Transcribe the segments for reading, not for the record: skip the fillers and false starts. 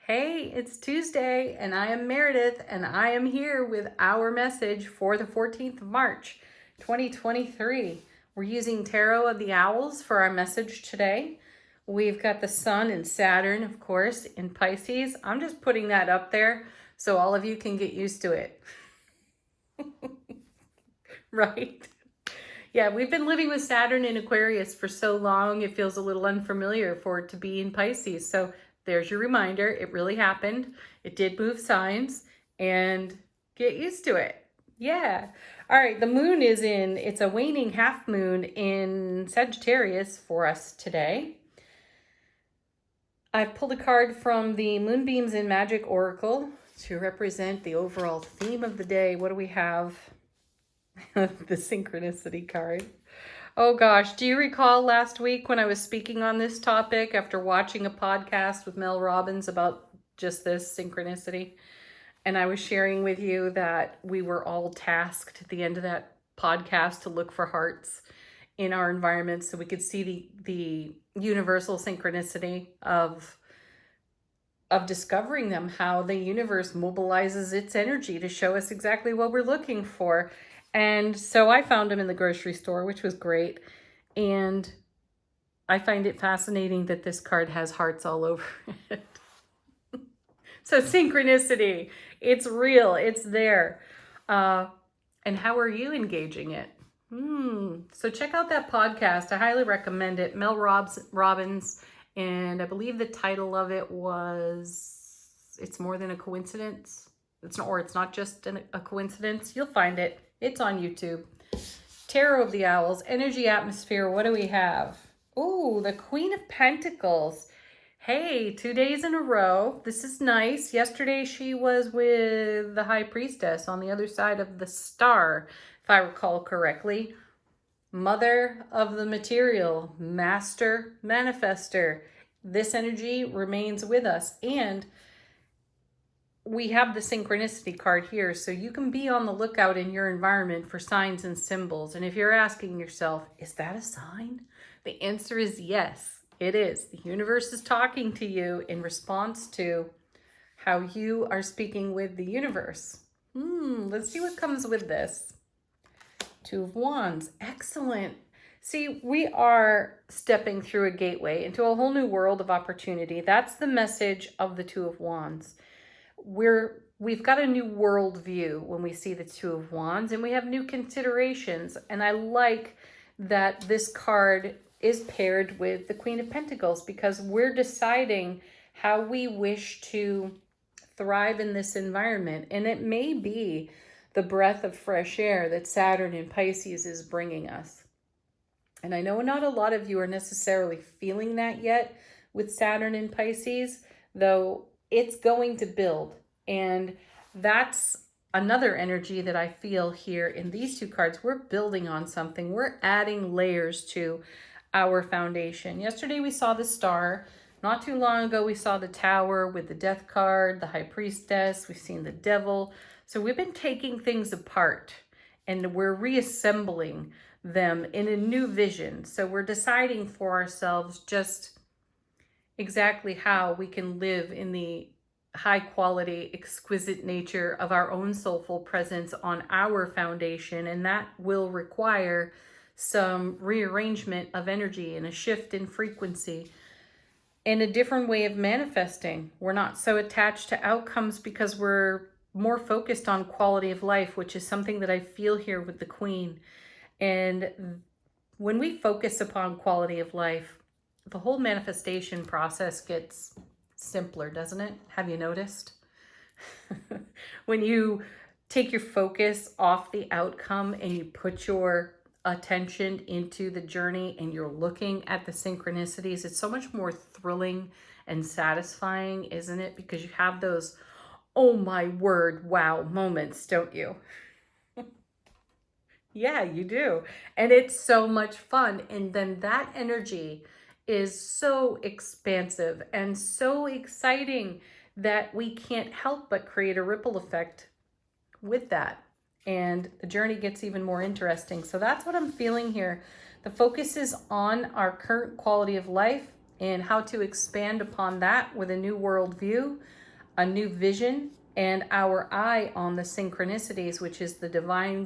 Hey, it's Tuesday, and I am Meredith, and I am here with our message for the 14th of March, 2023. We're using Tarot of the Owls for our message today. We've got the Sun and Saturn, of course, in Pisces. I'm just putting that up there so all of you can get used to it. Right? Yeah, we've been living with Saturn in Aquarius for so long, it feels a little unfamiliar for it to be in Pisces. So there's your reminder. It really happened. It did move signs, and get used to it. Yeah. All right, the moon it's a waning half moon in Sagittarius for us today. I've pulled a card from the Moonbeams in Magic Oracle to represent the overall theme of the day. What do we have? The synchronicity card. Oh gosh, do you recall last week when I was speaking on this topic after watching a podcast with Mel Robbins about just this synchronicity? And I was sharing with you that we were all tasked at the end of that podcast to look for hearts in our environment so we could see the universal synchronicity of discovering them, how the universe mobilizes its energy to show us exactly what we're looking for. And so I found them in the grocery store, which was great. And I find it fascinating that this card has hearts all over it. So synchronicity, it's real, it's there. And how are you engaging it? So check out that podcast. I highly recommend it. Mel Robbins, and I believe the title of it was It's More Than a Coincidence. It's not just a coincidence. You'll find it. It's on YouTube. Tarot of the Owls, energy atmosphere. What do we have? Oh, the Queen of Pentacles. Hey, 2 days in a row. This is nice. Yesterday she was with the High Priestess on the other side of the star, if I recall correctly. Mother of the material, master manifester. This energy remains with us. And we have the synchronicity card here, so you can be on the lookout in your environment for signs and symbols. And if you're asking yourself, is that a sign? The answer is yes, it is. The universe is talking to you in response to how you are speaking with the universe. Let's see what comes with this. Two of Wands, excellent. See, we are stepping through a gateway into a whole new world of opportunity. That's the message of the Two of Wands. We've got a new world view when we see the Two of Wands, and we have new considerations. And I like that this card is paired with the Queen of Pentacles because we're deciding how we wish to thrive in this environment. And it may be the breath of fresh air that Saturn in Pisces is bringing us. And I know not a lot of you are necessarily feeling that yet with Saturn in Pisces, though it's going to build. And that's another energy that I feel here in these two cards. We're building on something. We're adding layers to our foundation. Yesterday we saw the star. Not too long ago we saw the tower with the death card, the high priestess. We've seen the devil. So we've been taking things apart and we're reassembling them in a new vision. So we're deciding for ourselves just exactly how we can live in the high quality, exquisite nature of our own soulful presence on our foundation. And that will require some rearrangement of energy and a shift in frequency and a different way of manifesting. We're not so attached to outcomes because we're more focused on quality of life, which is something that I feel here with the Queen. And when we focus upon quality of life, the whole manifestation process gets simpler, doesn't it? Have you noticed? When you take your focus off the outcome and you put your attention into the journey and you're looking at the synchronicities, it's so much more thrilling and satisfying, isn't it? Because you have those, oh my word, wow moments, don't you? Yeah, you do. And it's so much fun. And then that energy is so expansive and so exciting that we can't help but create a ripple effect with that. And the journey gets even more interesting. So that's what I'm feeling here. The focus is on our current quality of life and how to expand upon that with a new worldview, a new vision, and our eye on the synchronicities, which is the divine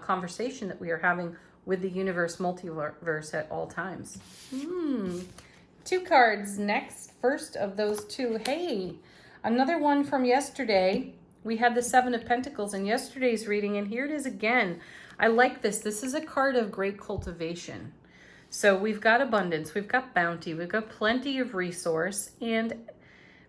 conversation that we are having with the universe multiverse at all times. Two cards next. First of those two, hey, another one from yesterday. We had the Seven of Pentacles in yesterday's reading, and here it is again. I like this. This is a card of great cultivation. So we've got abundance, we've got bounty, we've got plenty of resource, and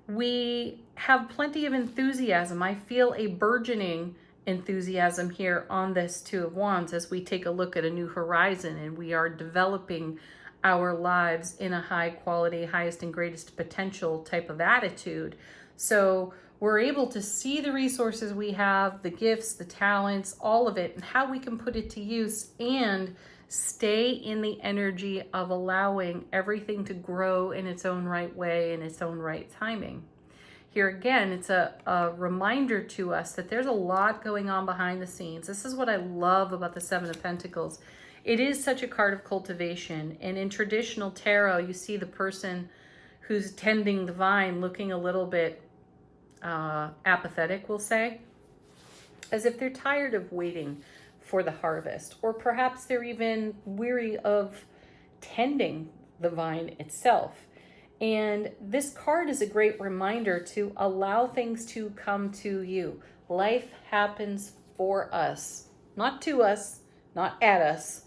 we have plenty of enthusiasm. I feel a burgeoning enthusiasm here on this Two of Wands as we take a look at a new horizon, and we are developing our lives in a high quality, highest and greatest potential type of attitude. So we're able to see the resources we have, the gifts, the talents, all of it, and how we can put it to use and stay in the energy of allowing everything to grow in its own right way, in its own right timing. Here again, it's a reminder to us that there's a lot going on behind the scenes. This is what I love about the Seven of Pentacles. It is such a card of cultivation. And in traditional tarot, you see the person who's tending the vine looking a little bit apathetic, we'll say, as if they're tired of waiting for the harvest, or perhaps they're even weary of tending the vine itself. And this card is a great reminder to allow things to come to you. Life happens for us, not to us, not at us.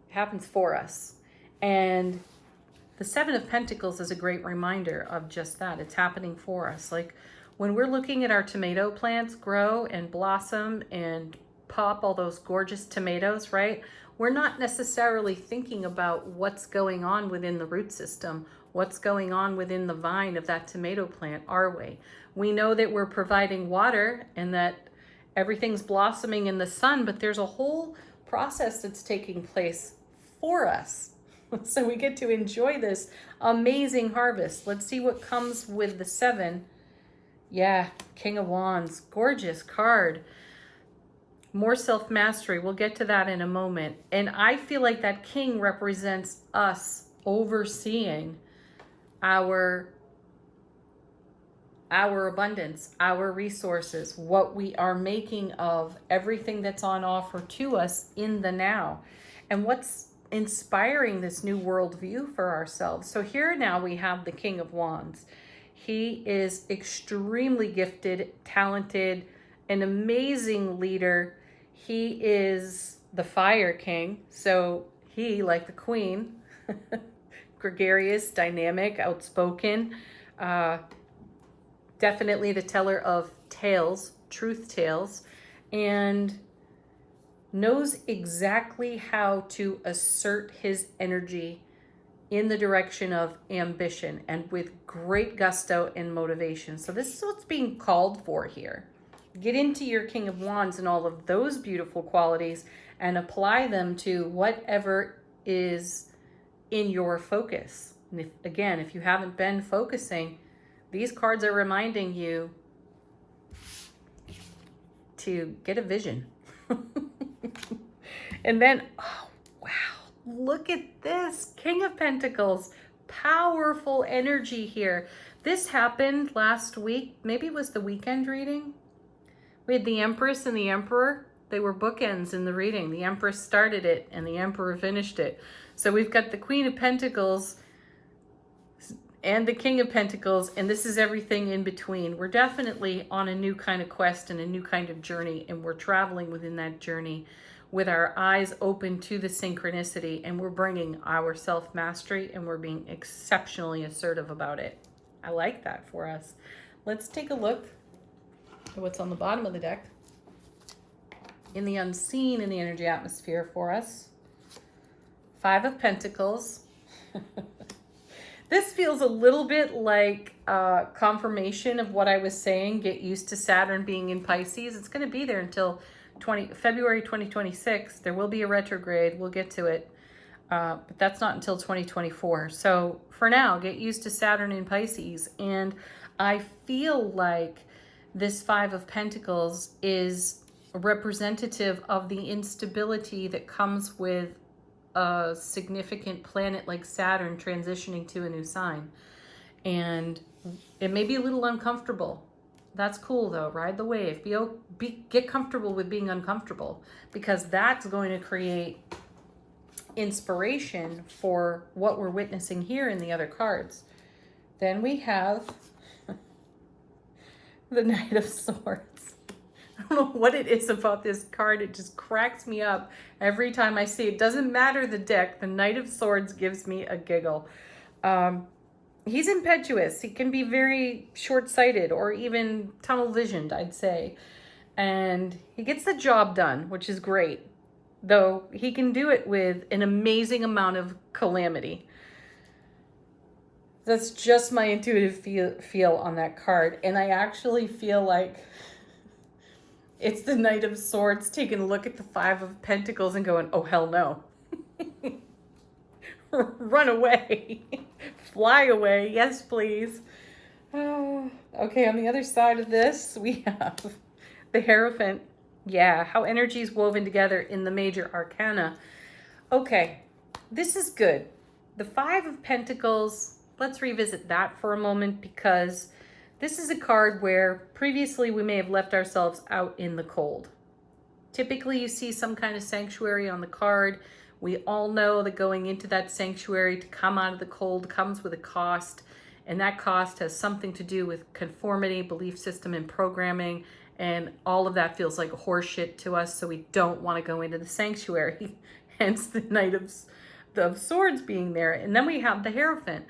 It happens for us. And the Seven of Pentacles is a great reminder of just that. It's happening for us. Like when we're looking at our tomato plants grow and blossom and pop all those gorgeous tomatoes, right? We're not necessarily thinking about what's going on within the root system, what's going on within the vine of that tomato plant, are we? We know that we're providing water and that everything's blossoming in the sun, but there's a whole process that's taking place for us. So we get to enjoy this amazing harvest. Let's see what comes with the seven. Yeah, King of Wands, gorgeous card. More self-mastery. We'll get to that in a moment. And I feel like that king represents us overseeing our abundance, our resources, what we are making of everything that's on offer to us in the now, and what's inspiring this new worldview for ourselves. So here now we have the King of Wands. He is extremely gifted, talented, an amazing leader. He is the Fire King. So he, like the Queen, gregarious, dynamic, outspoken, definitely the teller of tales, truth tales, and knows exactly how to assert his energy in the direction of ambition and with great gusto and motivation. So this is what's being called for here. Get into your King of Wands and all of those beautiful qualities and apply them to whatever is in your focus. And if you haven't been focusing, these cards are reminding you to get a vision. And then, oh, wow, look at this. King of Pentacles, powerful energy here. This happened last week. Maybe it was the weekend reading. We had the Empress and the Emperor. They were bookends in the reading. The Empress started it and the Emperor finished it. So we've got the Queen of Pentacles and the King of Pentacles, and this is everything in between. We're definitely on a new kind of quest and a new kind of journey, and we're traveling within that journey with our eyes open to the synchronicity, and we're bringing our self-mastery, and we're being exceptionally assertive about it. I like that for us. Let's take a look at what's on the bottom of the deck in the unseen in the energy atmosphere for us. Five of Pentacles. This feels a little bit like confirmation of what I was saying. Get used to Saturn being in Pisces. It's going to be there until February 2026. There will be a retrograde. We'll get to it. But that's not until 2024. So for now, get used to Saturn in Pisces. And I feel like this Five of Pentacles is representative of the instability that comes with a significant planet like Saturn transitioning to a new sign. And it may be a little uncomfortable. That's cool though. Ride the wave. Get comfortable with being uncomfortable, because that's going to create inspiration for what we're witnessing here in the other cards. Then we have the Knight of Swords. I don't know what it is about this card. It just cracks me up every time I see it. Doesn't matter the deck. The Knight of Swords gives me a giggle. He's impetuous. He can be very short-sighted or even tunnel-visioned, I'd say. And he gets the job done, which is great. Though he can do it with an amazing amount of calamity. That's just my intuitive feel on that card. And I actually feel like it's the Knight of Swords taking a look at the Five of Pentacles and going, oh, hell no. Run away. Fly away. Yes, please. Okay, on the other side of this, we have the Hierophant. Yeah, how energy is woven together in the major arcana. Okay, this is good. The Five of Pentacles, let's revisit that for a moment, because this is a card where previously we may have left ourselves out in the cold. Typically, you see some kind of sanctuary on the card. We all know that going into that sanctuary to come out of the cold comes with a cost, and that cost has something to do with conformity, belief system, and programming, and all of that feels like horseshit to us, so we don't want to go into the sanctuary. Hence the Knight of Swords being there. And then we have the Hierophant.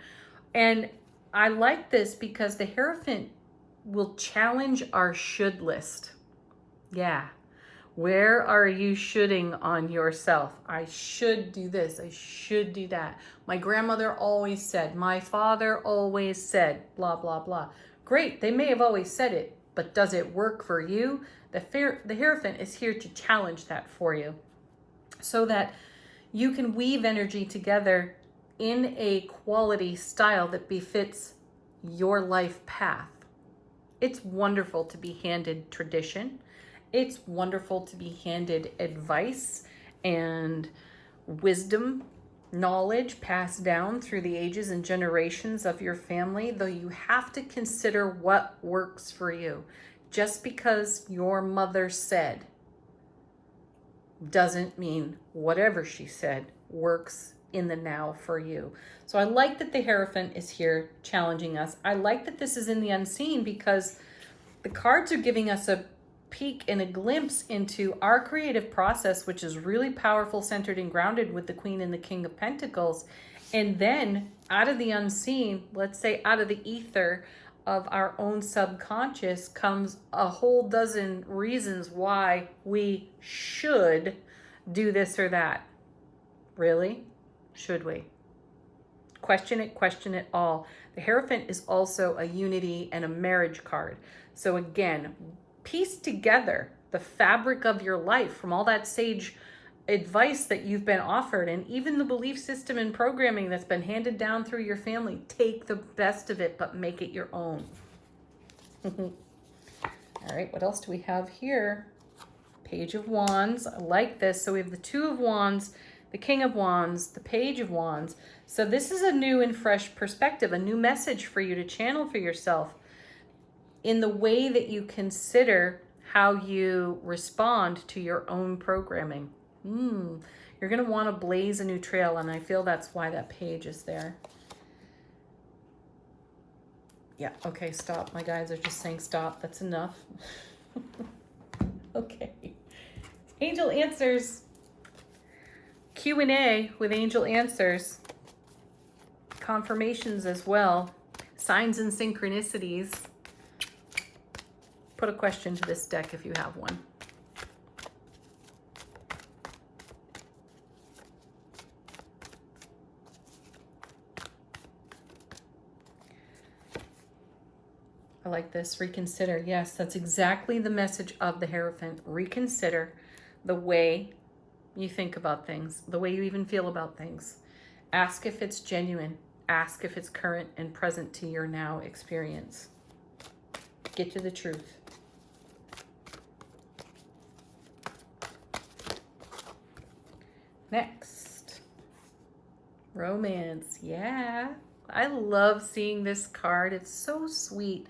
And I like this because the Hierophant will challenge our should list. Yeah. Where are you shoulding on yourself? I should do this. I should do that. My grandmother always said, my father always said, blah, blah, blah. Great. They may have always said it, but does it work for you? The Hierophant is here to challenge that for you so that you can weave energy together in a quality style that befits your life path. It's wonderful to be handed tradition. It's wonderful to be handed advice and wisdom, knowledge passed down through the ages and generations of your family, though you have to consider what works for you. Just because your mother said doesn't mean whatever she said works in the now for you. So I like that the Hierophant is here challenging us. I like that this is in the unseen because the cards are giving us a peek and a glimpse into our creative process, which is really powerful, centered and grounded with the Queen and the King of Pentacles. And then out of the unseen, let's say out of the ether of our own subconscious, comes a whole dozen reasons why we should do this or that. Really? Should we? Question it all. The Hierophant is also a unity and a marriage card. So again, piece together the fabric of your life from all that sage advice that you've been offered, and even the belief system and programming that's been handed down through your family. Take the best of it, but make it your own. All right, what else do we have here? Page of Wands. I like this. So we have the Two of Wands, the King of Wands, the Page of Wands. So this is a new and fresh perspective, a new message for you to channel for yourself in the way that you consider how you respond to your own programming. You're going to want to blaze a new trail, and I feel that's why that page is there. Yeah, okay, stop. My guys are just saying stop. That's enough. Okay. Angel Answers. Q&A with Angel Answers. Confirmations as well. Signs and synchronicities. Put a question to this deck if you have one. I like this. Reconsider. Yes, that's exactly the message of the Hierophant. Reconsider the way you think about things, the way you even feel about things. Ask if it's genuine. Ask if it's current and present to your now experience. Get to the truth. Next, Romance, yeah. I love seeing this card. It's so sweet.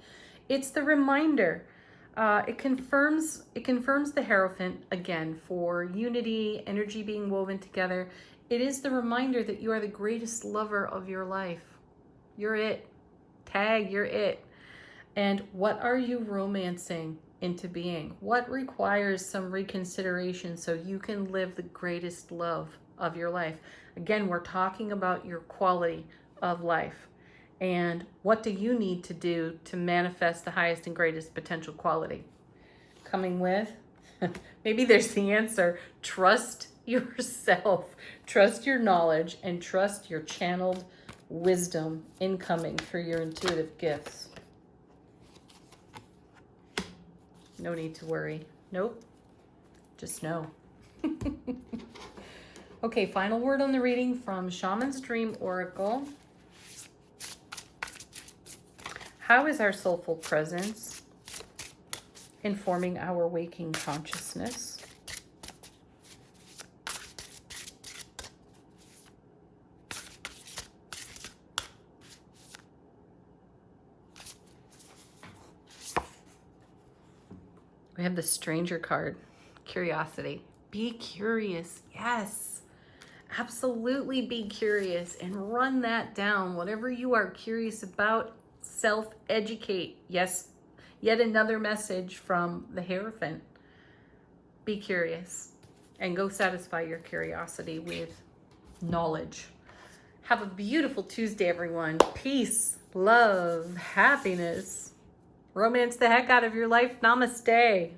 It's the reminder. It confirms the Hierophant again for unity, energy being woven together. It is the reminder that you are the greatest lover of your life. You're it. Tag, you're it. And what are you romancing into being? What requires some reconsideration so you can live the greatest love of your life? Again, we're talking about your quality of life. And what do you need to do to manifest the highest and greatest potential quality? Coming with, maybe there's the answer. Trust yourself, trust your knowledge, and trust your channeled wisdom incoming through your intuitive gifts. No need to worry. Nope. Just know. Okay, final word on the reading from Shaman's Dream Oracle. How is our soulful presence informing our waking consciousness? We have the Stranger card, curiosity. Be curious, yes. Absolutely be curious and run that down. Whatever you are curious about, self-educate. Yes, yet another message from the Hierophant. Be curious and go satisfy your curiosity with knowledge. Have a beautiful Tuesday, everyone. Peace, love, happiness. Romance the heck out of your life. Namaste.